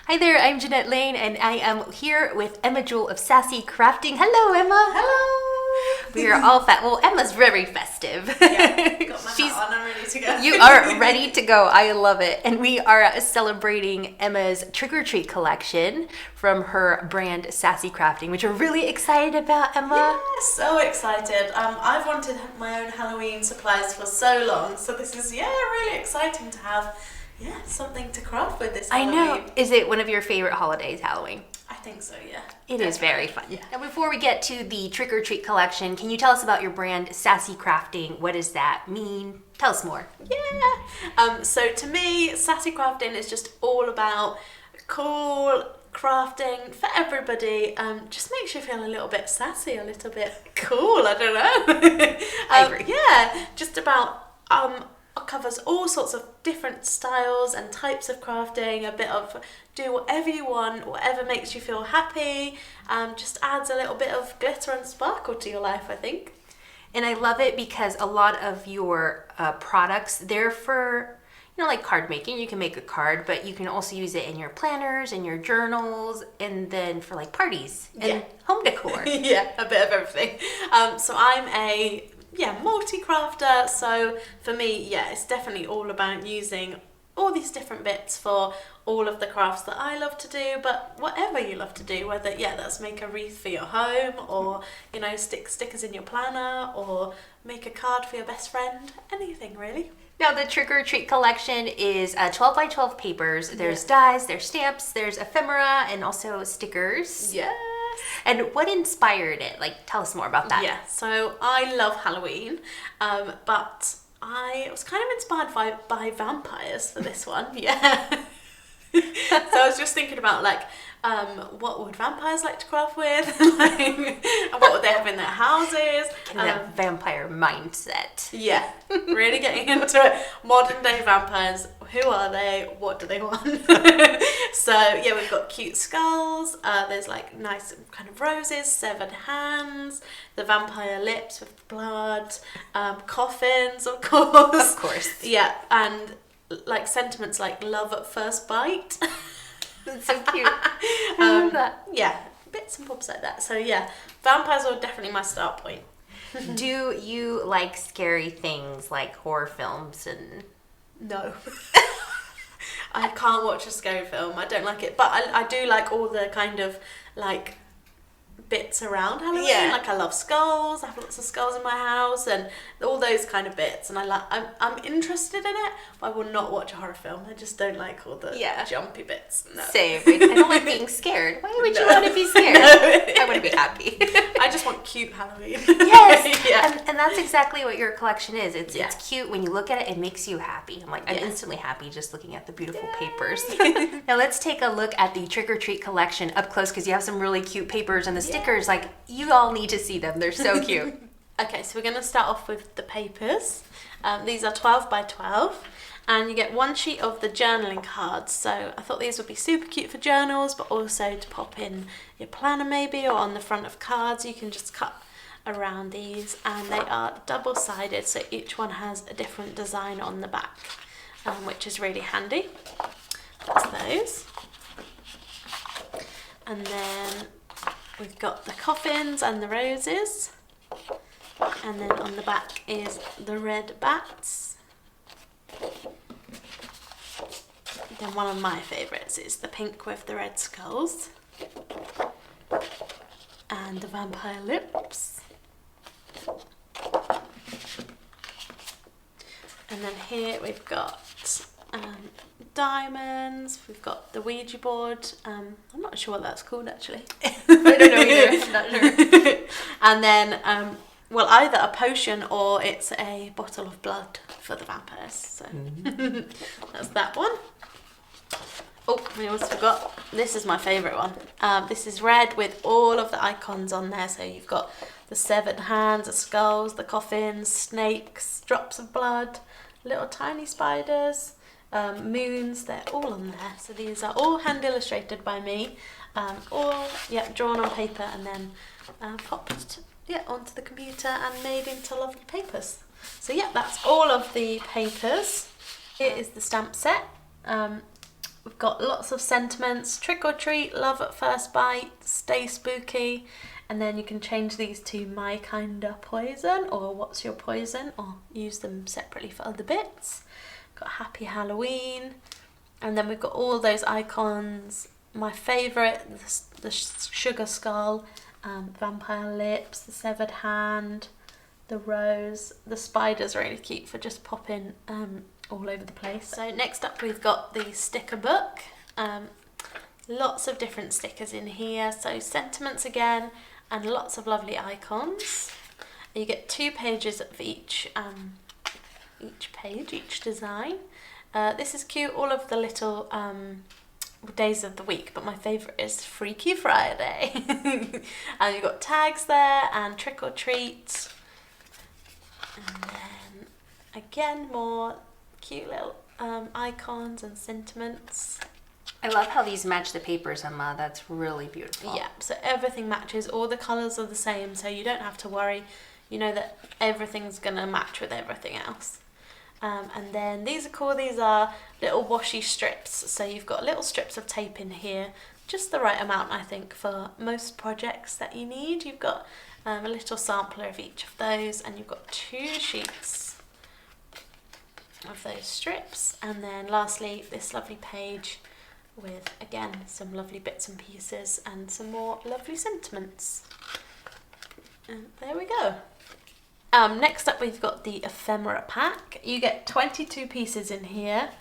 Hi there, I'm Jeanette Lane, and I am here with Emma Jewell of Sassy Crafting. Hello, Emma. Hello. We are all well, Emma's very festive. Yeah, got my hat on, I'm ready to go. You are ready to go. I love it. And we are celebrating Emma's trick-or-treat collection from her brand Sassy Crafting, which we're really excited about, Emma. Yeah, so excited. I've wanted my own Halloween supplies for so long, so this is really exciting to have something to craft with this Halloween. I know. Is it one of your favorite holidays, Halloween? I think so, yeah. It is very fun. Yeah. Now, before we get to the trick-or-treat collection, can you tell us about your brand, Sassy Crafting? What does that mean? Tell us more. Yeah. So to me, Sassy Crafting is just all about cool crafting for everybody. Just makes you feel a little bit sassy, a little bit cool, I don't know. I agree. Yeah, just about covers all sorts of different styles and types of crafting, a bit of do whatever you want, whatever makes you feel happy, just adds a little bit of glitter and sparkle to your life, I think. And I love it because a lot of your products, they're for, like card making. You can make a card, but you can also use it in your planners and your journals, and then for like parties and home decor. Yeah, a bit of everything. So I'm a multi-crafter, so for me, it's definitely all about using all these different bits for all of the crafts that I love to do, but whatever you love to do, whether that's make a wreath for your home, or stick stickers in your planner, or make a card for your best friend, anything really. Now, the trick-or-treat collection is 12 by 12 papers. There's dies, there's stamps, there's ephemera, and also stickers. Yes. And what inspired it? Tell us more about that. Yeah, so I love Halloween, but I was kind of inspired by vampires for this one. Yeah. So I was just thinking about what would vampires like to craft with? And what would they have in their houses? That vampire mindset. Yeah, really getting into it. Modern day vampires, who are they? What do they want? So we've got cute skulls, there's nice kind of roses, 7 hands, the vampire lips with blood, coffins, of course. Of course. Yeah, and sentiments like love at first bite. That's so cute. I love that. Yeah, bits and bobs like that. So vampires are definitely my start point. Do you like scary things like horror films and... No. I can't watch a scary film. I don't like it. But I do like all the kind of bits around Halloween. Yeah. I love skulls. I have lots of skulls in my house and all those kind of bits. And I'm interested in it, but I will not watch a horror film. I just don't like all the jumpy bits. No. Same. I don't like being scared. Why would you want to be scared? No. I want to be happy. I just want cute Halloween. Yes. Yeah. And that's exactly what your collection is. It's cute. When you look at it, it makes you happy. I'm instantly happy just looking at the beautiful papers. Now let's take a look at the trick-or-treat collection up close, because you have some really cute papers, and the stickers, you all need to see them. They're so cute. Okay, so we're going to start off with the papers. These are 12 by 12. And you get one sheet of the journaling cards. So I thought these would be super cute for journals, but also to pop in your planner maybe, or on the front of cards. You can just cut around these, and they are double-sided, so each one has a different design on the back, which is really handy. That's those. And then we've got the coffins and the roses. And then on the back is the red bats. Then one of my favourites is the pink with the red skulls. And the vampire lips. And then here we've got diamonds, we've got the Ouija board. I'm not sure what that's called actually. I don't know either. I'm not sure. And then either a potion or it's a bottle of blood for the vampires. So that's that one. Oh, we almost forgot. This is my favourite one. This is red with all of the icons on there. So you've got the 7 hands, the skulls, the coffins, snakes, drops of blood, little tiny spiders, moons. They're all on there. So these are all hand illustrated by me. All drawn on paper and then popped onto the computer and made into lovely papers. So that's all of the papers. Here is the stamp set. we've got lots of sentiments: trick or treat, love at first bite, stay spooky, and then you can change these to my kinda poison or what's your poison, or use them separately for other bits. Got happy Halloween, and then we've got all those icons. My favourite, the sugar skull, vampire lips, the severed hand, the rose. The spider's really cute for just popping all over the place. So next up we've got the sticker book. Lots of different stickers in here, so sentiments again, and lots of lovely icons. You get 2 pages of each page, each design. This is cute, all of the little days of the week, but my favourite is Freaky Friday. And you've got tags there and trick or treat. And then again, more cute little icons and sentiments. I love how these match the papers, Emma. That's really beautiful. Yeah, so everything matches, all the colours are the same, so you don't have to worry. You know that everything's going to match with everything else. And then these are cool, these are little washi strips. So you've got little strips of tape in here, just the right amount I think for most projects that you need. You've got a little sampler of each of those, and you've got 2 sheets of those strips. And then lastly, this lovely page with, again, some lovely bits and pieces and some more lovely sentiments. And there we go. Next up we've got the ephemera pack. You get 22 pieces in here,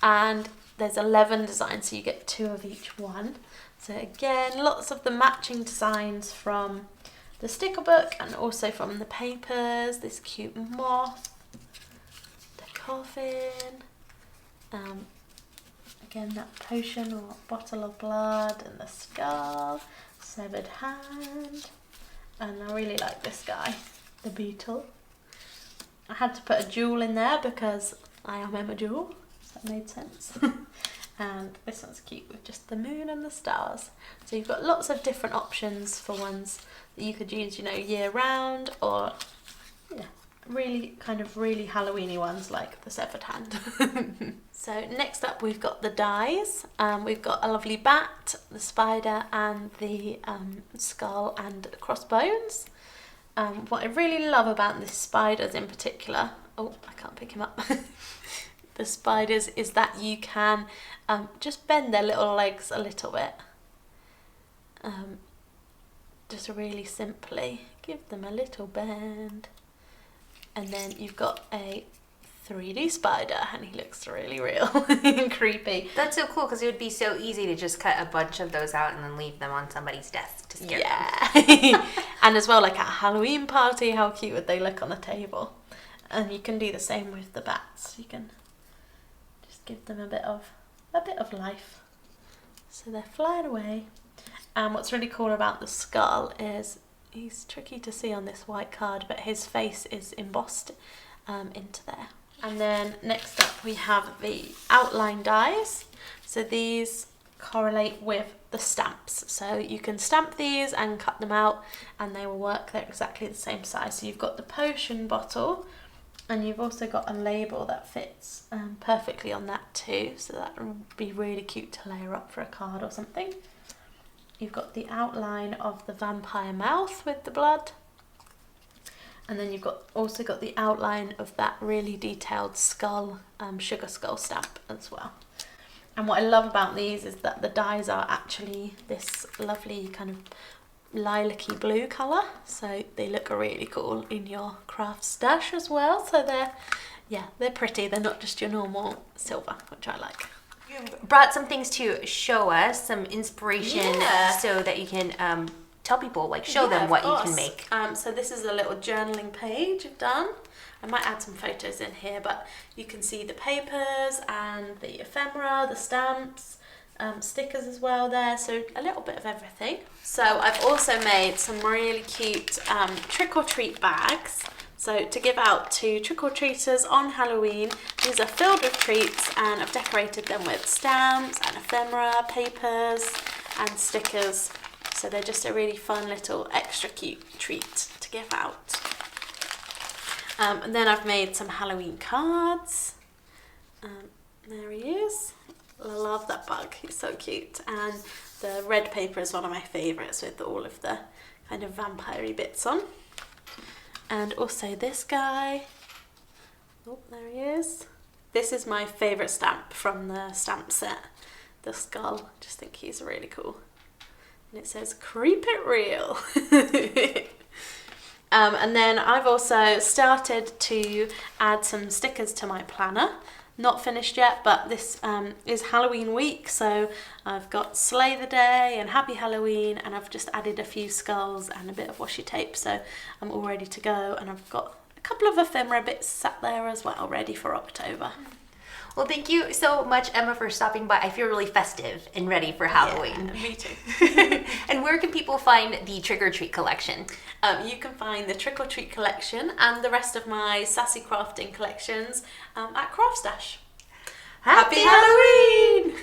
and there's 11 designs, so you get 2 of each one. So again, lots of the matching designs from the sticker book and also from the papers. This cute moth, the coffin, again that potion or bottle of blood, and the skull, severed hand, and I really like this guy, the beetle. I had to put a jewel in there because I am Emma Jewell, so that made sense. And this one's cute with just the moon and the stars. So you've got lots of different options for ones that you could use, you know, year round, or yeah, really Halloweeny ones like the severed hand. So next up we've got the dies. We've got a lovely bat, the spider, and the skull and crossbones. What I really love about the spiders in particular, oh, I can't pick him up. The spiders is that you can just bend their little legs a little bit. Just really simply give them a little bend. And then you've got a 3D spider, and he looks really real and creepy. That's so cool, because it would be so easy to just cut a bunch of those out and then leave them on somebody's desk to scare them. And as well, like at a Halloween party, how cute would they look on a table? And you can do the same with the bats. You can just give them a bit of life. So they're flying away. And what's really cool about the skull is he's tricky to see on this white card, but his face is embossed into there. And then next up we have the outline dies. So these correlate with the stamps. So you can stamp these and cut them out and they will work. They're exactly the same size. So you've got the potion bottle, and you've also got a label that fits perfectly on that too. So that would be really cute to layer up for a card or something. You've got the outline of the vampire mouth with the blood. And then you've also got the outline of that really detailed skull, sugar skull stamp as well. And what I love about these is that the dies are actually this lovely kind of lilac-y blue colour. So they look really cool in your CraftStash as well. So they're pretty. They're not just your normal silver, which I like. You brought some things to show us, some inspiration, so that you can tell people, like show them what you can make. So this is a little journaling page I've done. I might add some photos in here, but you can see the papers and the ephemera, the stamps, stickers as well there, so a little bit of everything. So I've also made some really cute trick-or-treat bags. So to give out to trick-or-treaters on Halloween. These are filled with treats, and I've decorated them with stamps and ephemera, papers and stickers. So they're just a really fun little extra cute treat to give out. And then I've made some Halloween cards. There he is. I love that bug, he's so cute. And the red paper is one of my favourites with all of the kind of vampire-y bits on. And also this guy, oh there he is. This is my favourite stamp from the stamp set, the skull. I just think he's really cool. And it says, "Creep it real." And then I've also started to add some stickers to my planner. Not finished yet, but this is Halloween week, so I've got Slay the Day and Happy Halloween, and I've just added a few skulls and a bit of washi tape, so I'm all ready to go. And I've got a couple of ephemera bits sat there as well, ready for October. Well, thank you so much, Emma, for stopping by. I feel really festive and ready for Halloween. Yeah, me too. And where can people find the Trick or Treat collection? You can find the Trick or Treat collection and the rest of my Sassy Crafting collections at CraftStash. Happy Halloween!